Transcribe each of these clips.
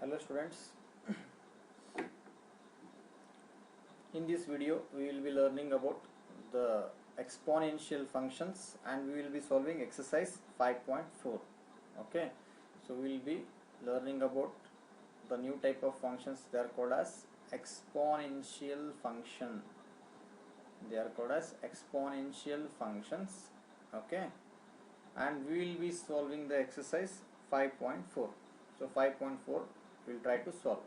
Hello students, in this video we will be learning about the exponential functions and we will be solving exercise 5.4. Okay, so we will be learning about the new type of functions. They are called as exponential function. They are called as exponential functions. Okay, and we will be solving the exercise 5.4. So 5.4 we will try to solve.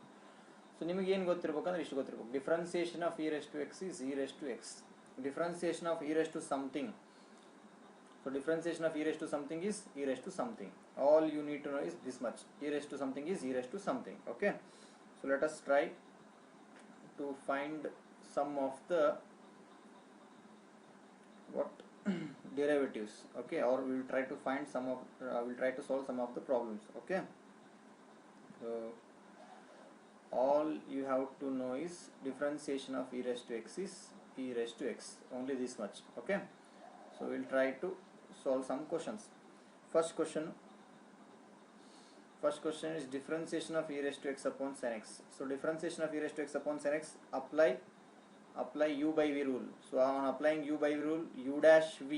So ನಿಮಗೆ ಏನು ಗೊತ್ತಿರಬೇಕಂದ್ರೆ ಇಷ್ಟು ಗೊತ್ತಿರಬೇಕು. Differentiation of e raised to x is e raised to x. Differentiation of e raised to something. So differentiation of e raised to something is e raised to something. All you need to know is this much. E raised to something is e raised to something. Okay. So let us try to find some of the derivatives. Okay, or we will try to find some of we'll try to solve some of the problems. Okay. So all you have to know is differentiation of e raised to x is e raised to x, only this much. Okay, so we'll try to solve some questions. First question is differentiation of e raised to x upon sin x. So differentiation of e raised to x upon sin x, apply u by v rule. So on applying u by v rule, u dash v,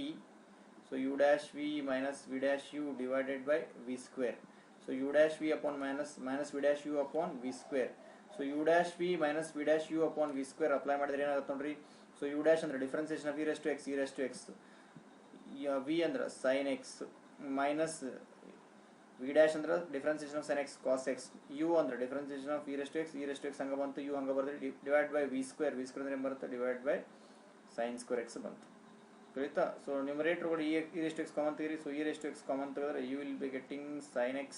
so u dash v minus v dash u divided by v square. So u dash v upon minus v dash u upon v square. So u dash v minus v dash u upon v square apply ಮಾಡಿದ್ರೆ ಏನಾಗುತ್ತೆ ನೋಡ್ರಿ. So u dash ಅಂದ್ರೆ differentiation of e raised to x, v ಅಂದ್ರೆ sin x minus v dash ಅಂದ್ರೆ differentiation of sin x cos x, u ಅಂದ್ರೆ differentiation of e raised to x ಹಂಗ ಬಂತು, u ಹಂಗ ಬರ್ತದೆ ಡಿವೈಡ್ ಬೈ v square ಅಂದ್ರೆ ಏನು ಬರುತ್ತೆ divide by sin square x ಬಂತು. ಕಲಿತಾ. ಸೊ ನ್ಯೂಮರೇಟರ್ ಕೂಡ e raised to x common ತೆಗಿರಿ. So e raised to x common ತೆಗೆದ್ರೆ you will be getting sin x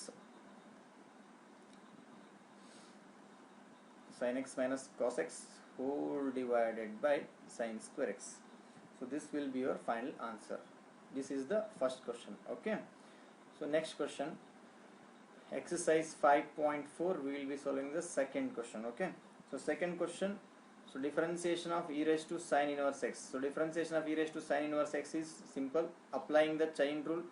minus cos x whole divided by sin square x. So this will be your final answer. This is the first question. Okay, so next question, exercise 5.4, we will be solving the second question. Okay, so second question, so differentiation of e raised to sin inverse x. So differentiation of e raised to sin inverse x is simple, applying the chain rule.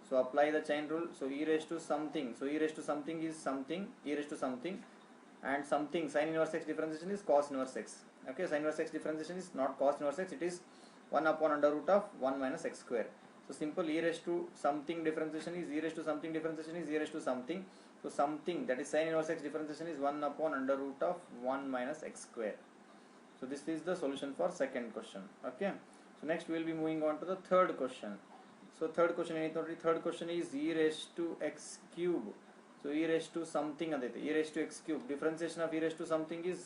So apply the chain rule. So e raised to something, so e raised to something is something, e raised to something, and something sin inverse x differentiation is cos inverse x. Okay, sin inverse x differentiation is not cos inverse x, it is 1 upon under root of 1 minus x square. So simple, e raised to something differentiation is e raised to something differentiation is e raised to something. So something, that is sin inverse x differentiation, is 1 upon under root of 1 minus x square. So this is the solution for second question. Okay, so next we will be moving on to the third question. So third question is e raised to x cube. So e raised to something andaitu, e raised to x cube. Differentiation of e raised to something is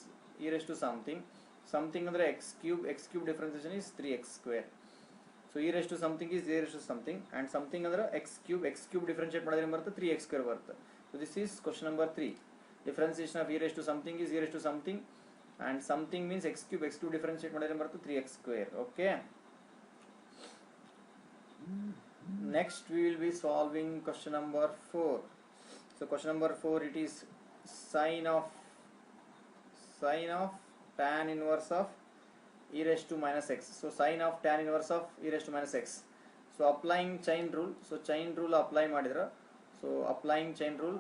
e raised to something andre x cube differentiation is 3x square. So e raised to something is e raised to something, and something andre x cube differentiate ಮಾಡಿದ್ರೆ ಏನು ಬರುತ್ತೆ 3x square ಬರುತ್ತೆ. So this is question number 3. Differentiation of e raised to something is e raised to something, and something means x cube differentiate ಮಾಡಿದ್ರೆ ಏನು ಬರುತ್ತೆ 3x square. Okay, next we will be solving question number 4. So question number 4, it is sin of tan inverse of e raised to minus x. So sin of tan inverse of e raised to minus x. So applying chain rule, so chain rule apply ಮಾಡಿದ್ರೆ, so applying chain rule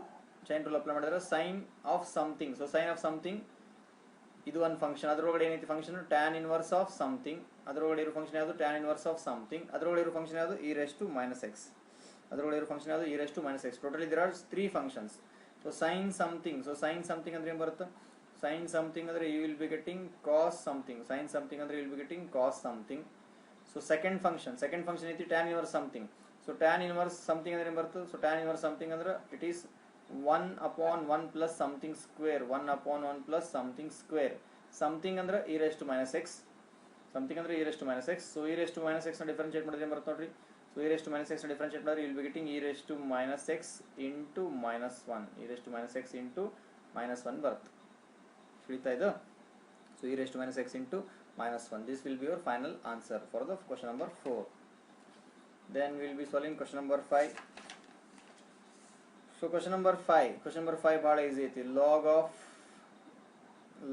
apply ಮಾಡಿದ್ರೆ sin of something. So sin of something ಇದು ಒಂದು function, ಅದರೊಳಗಡೆ ಏನೈತಿ function tan inverse of something, ಅದರೊಳಗಡೆ ಇರೋ function ಯಾವುದು tan inverse of something, ಅದರೊಳಗಡೆ ಇರೋ ಫಂಕ್ಷನ್ ಯಾವುದು e raised to minus x, ಅದರೊಳಗೆ ಇರೋ ಫಂಕ್ಷನ್ ಯಾವುದು e raised to minus x. Totally there are 3 functions. So sin something ಅಂದ್ರೆ ಏನು ಬರುತ್ತೆ, sin something ಅಂದ್ರೆ you will be getting cos something, sin something ಅಂದ್ರೆ you will be getting cos something. So second function ಐತಿ tan inverse something. So tan inverse something ಅಂದ್ರೆ ಏನು ಬರುತ್ತೆ, so tan inverse something ಅಂದ್ರೆ it is 1 upon 1 plus something square, 1 upon 1 plus something square. Something ಅಂದ್ರೆ e raised to minus x, something ಅಂದ್ರೆ e raised to minus x. So e raised to minus x ನ differentiate ಮಾಡಿದ್ರೆ ಏನು ಬರುತ್ತೆ ನೋಡ್ರಿ. So e raised to minus x ನ differentiate ಮಾಡಿದ್ರೆ you will be getting e raised to minus x into minus 1, e raised to minus x into minus 1 ಬರುತ್ತೆ. ತಿಳಿತಾ ಇದು. So e raised to minus x into minus 1, this will be your final answer for the question number 4. Then we will be solving question number 5. So question number 5 ಬಹಳ easy ಐತಿ.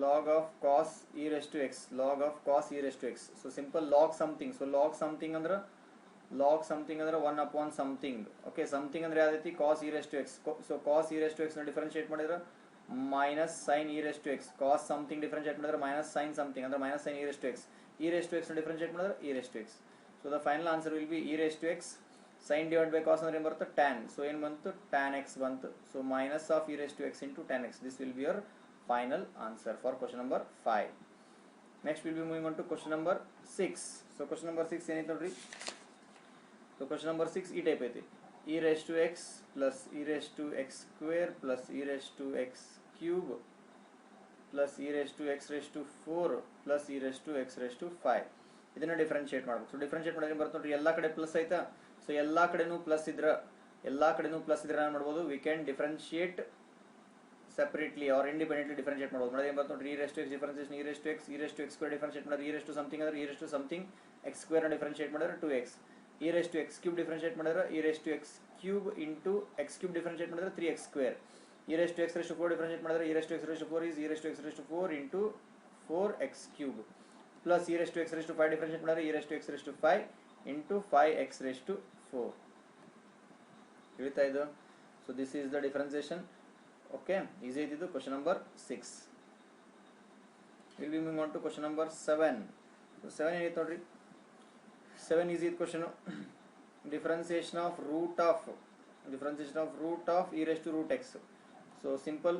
log of cos e raised to x, log of cos e raised to x. So simple, log something. So log something ಅಂದ್ರೆ 1 upon something. Okay, something ಅಂದ್ರೆ ಯಾವ್ದೈತಿ cos e raised to x. So cos e raised to x ನ differentiate ಮಾಡಿದ್ರೆ minus sin e raised to x, cos something differentiate ಮಾಡಿದ್ರೆ minus sin something ಅಂದ್ರೆ minus sin e raised to x, e raised to x differentiate ಮಾಡಿದ್ರೆ e raised to x. So the final answer will be e raised to x, sin divided by cos ಅಂದ್ರೆ ಏನು ಬರುತ್ತೆ tan, so ಏನು ಬಂತು tan x ಬಂತು, so minus of e raised to x into tan x, this will be your final answer for question number 5. Next we'll be moving on to question number 6. So question number 6 ಏನೈತೆ ನೋಡ್ರಿ. So question number 6 ಈ type ಐತಿ, e raised to x plus e raised to x square plus e raised to x cube plus e raised to x raised to 4 plus e raised to x raised to 5. ಇದನ್ನ differentiate ಮಾಡಬೇಕು. So differentiate ಮಾಡಿದ್ರೆ ಬರುತ್ತೆ ನೋಡ್ರಿ, ಎಲ್ಲ ಕಡೆ plus ಐತಾ, so ಎಲ್ಲ ಕಡೆನೂ ಪ್ಲಸ್ ಇದ್ರೆ ಏನು ಮಾಡ್ಬೋದು, we can differentiate separately or independently differentiate ಮಾಡಬಹುದು. ನೋಡಿ ಏನು ಬರುತ್ತೆ ನೋಡ್ರಿ, e raised to x differentiation e raised to x square differentiate ಮಾಡಿದ್ರೆ e raised to something ಅಂದ್ರೆ e raised to something x square ನ differentiate ಮಾಡಿದ್ರೆ 2x, e raised to x cube differentiate ಮಾಡಿದ್ರೆ e raised to x cube into x cube differentiate ಮಾಡಿದ್ರೆ 3x square, e raised to x raised to 4 differentiate ಮಾಡಿದ್ರೆ e raised to x raised to 4 is e raised to x raised to 4 into 4x cube plus e raised to x raised to 5 differentiate ಮಾಡಿದ್ರೆ e raised to x raised to 5 into 5x raised to 4. ತಿಳಿತಾ ಇದು? So this is the differentiation. Okay, easy ಇದು question number 6. We'll be moving on to question number 7. So 7 ಏನೈತೆ ನೋಡ್ರಿ, 7 easy ಇದು question. differentiation of root of e raised to root x. So simple,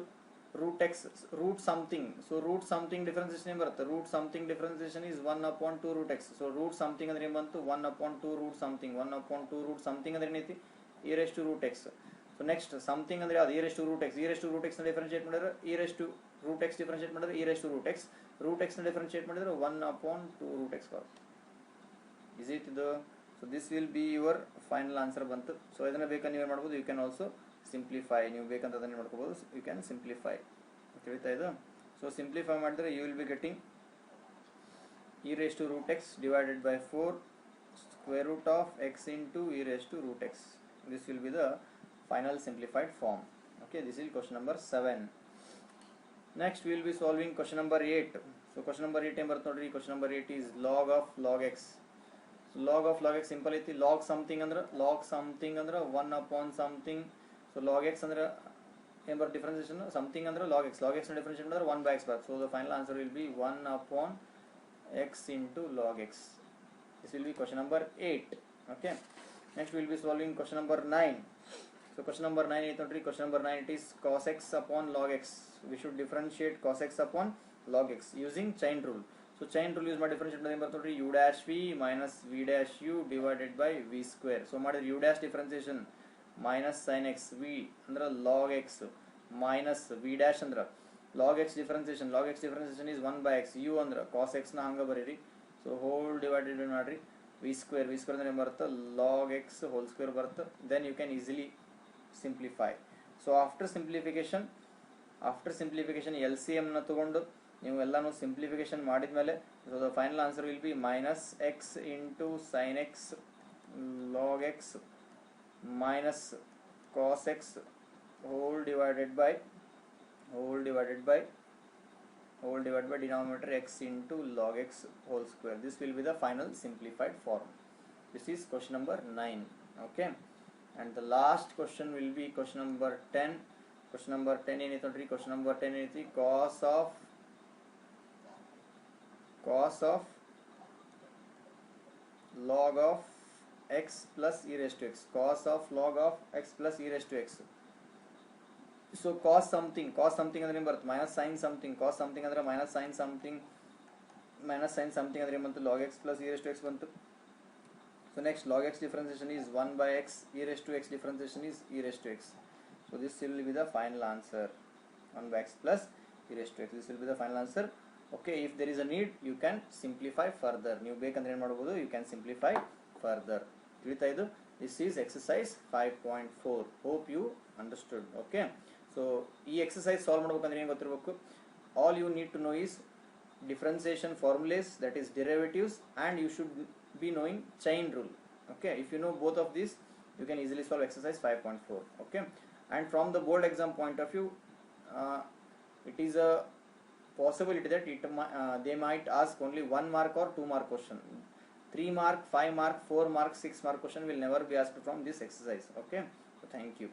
root x, root something, so root something differentiation ಏನು ಬರುತ್ತೆ, root something differentiation is 1 upon 2 root x. so root something ಅಂದ್ರೆ ಏನು ಬಂತು, 1 upon 2 root something, 1 upon 2 root something ಅಂದ್ರೆ ಏನೈತಿ, e raised to root x. so next something ಅಂದ್ರೆ ಅದು e raised to root x, e raised to root x ನ differentiate ಮಾಡಿದ್ರೆ e raised to root x differentiate ಮಾಡಿದ್ರೆ e raised to root x ನ differentiate ಮಾಡಿದ್ರೆ 1 upon 2 root x ಬರುತ್ತೆ. is it ಇದು? so this will be your final answer ಬಂತು. so ಇದನ್ನ ಬೇಕಾದ್ರೆ ನೀವು ಏನು ಮಾಡ್ಬೋದು, you can also simplify, ನೀವು ಬೇಕಂತ ಅದನ್ನ ಮಾಡ್ಕೋಬಹುದು, you can simplify. ತಿಳಿತಾ ಇದು? so simplify ಮಾಡಿದ್ರೆ you will be getting e raised to root x divided by 4 square root of x into e raised to root x. this will be the final simplified form. okay, this is question number 7. next we will be solving question number 8. so question number 8 ಏನು ಬರುತ್ತೆ ನೋಡ್ರಿ, question number 8 is log of log x. so log of log x simple ಐತಿ, log something ಅಂದ್ರೆ 1 upon something. so log x ಅಂದ್ರೆ ಏನು ಬರುತ್ತೆ differentiation, something ಅಂದ್ರೆ log x ನ ಡಿಫರೆನ್ಶಿಯೇಟ್ ಮಾಡಿದ್ರೆ 1 by x ಬರುತ್ತೆ. so the final answer will be 1 upon x into log x. this will be question number 8. okay, next we will be solving question number 9. so question number 9 ಐತೆ ನೋಡ್ರಿ, question number 9 it is cos x upon log x. we should differentiate cos x upon log x using chain rule. so chain rule use ಮಾಡಿ differentiate ಮಾಡಿದ್ರೆ ಏನು ಬರುತ್ತೆ ನೋಡ್ರಿ, u dash v minus v dash u divided by v square. so ಮಾಡಿದ್ರೆ u dash differentiation minus sin x v ಅಂದ್ರೆ log x minus v dash ಅಂದ್ರೆ log x differentiation is 1 by x, u ಅಂದ್ರೆ cos x ನ ಹಂಗ ಬರೀರಿ. so whole divided ಮಾಡ್ರಿ v square ಅಂದ್ರೆ ಏನು ಬರುತ್ತೆ log x whole square ಬರುತ್ತೆ. then you can easily simplify. so after simplification LCM ನ ತಗೊಂಡು ನೀವು ಎಲ್ಲಾನು simplification ಮಾಡಿದ್ಮೇಲೆ so the final answer will be minus x into sin x log x minus cos x whole divided by denominator x into log x whole square. this will be the final simplified form. this is question number 9. okay, and the last question will be question number 10. question number 10 ಏನೈತೆ ನೋಡ್ರಿ, question number 10 ಏನೈತಿ, cos of log of x plus e raised to x, cos of log of x plus e raised to x. so cos something ಅಂದ್ರೆ ಏನು ಬರುತ್ತೆ, minus sin something, cos something ಅಂದ್ರೆ minus sin something ಅಂದ್ರೆ ಏನು ಬಂತು, log x plus e raised to x ಬಂತು. so next log x differentiation is 1 by x, e raised to x differentiation is e raised to x. so this will be the final answer, 1 by x plus e raised to x, this will be the final answer. okay, if there is a need you can simplify further, ನೀವು ಬೇಕಂದ್ರೆ ಏನು ಮಾಡಬಹುದು, you can simplify further. ತಿಳಿತಾ ಇದು? this is exercise 5.4. hope you understood. okay, so ಈ exercise solve ಮಾಡಬೇಕಂದ್ರೆ ಏನು ಗೊತ್ತಿರಬೇಕು, all you need to know is differentiation formulas, that is derivatives, and you should be knowing chain rule. okay, if you know both of these you can easily solve exercise 5.4. okay, and from the board exam point of view it is a possibility that they might ask only 1 mark or 2 mark question. 3 mark, 5 mark, 4 mark, 6 mark question will never be asked from this exercise. okay, so thank you.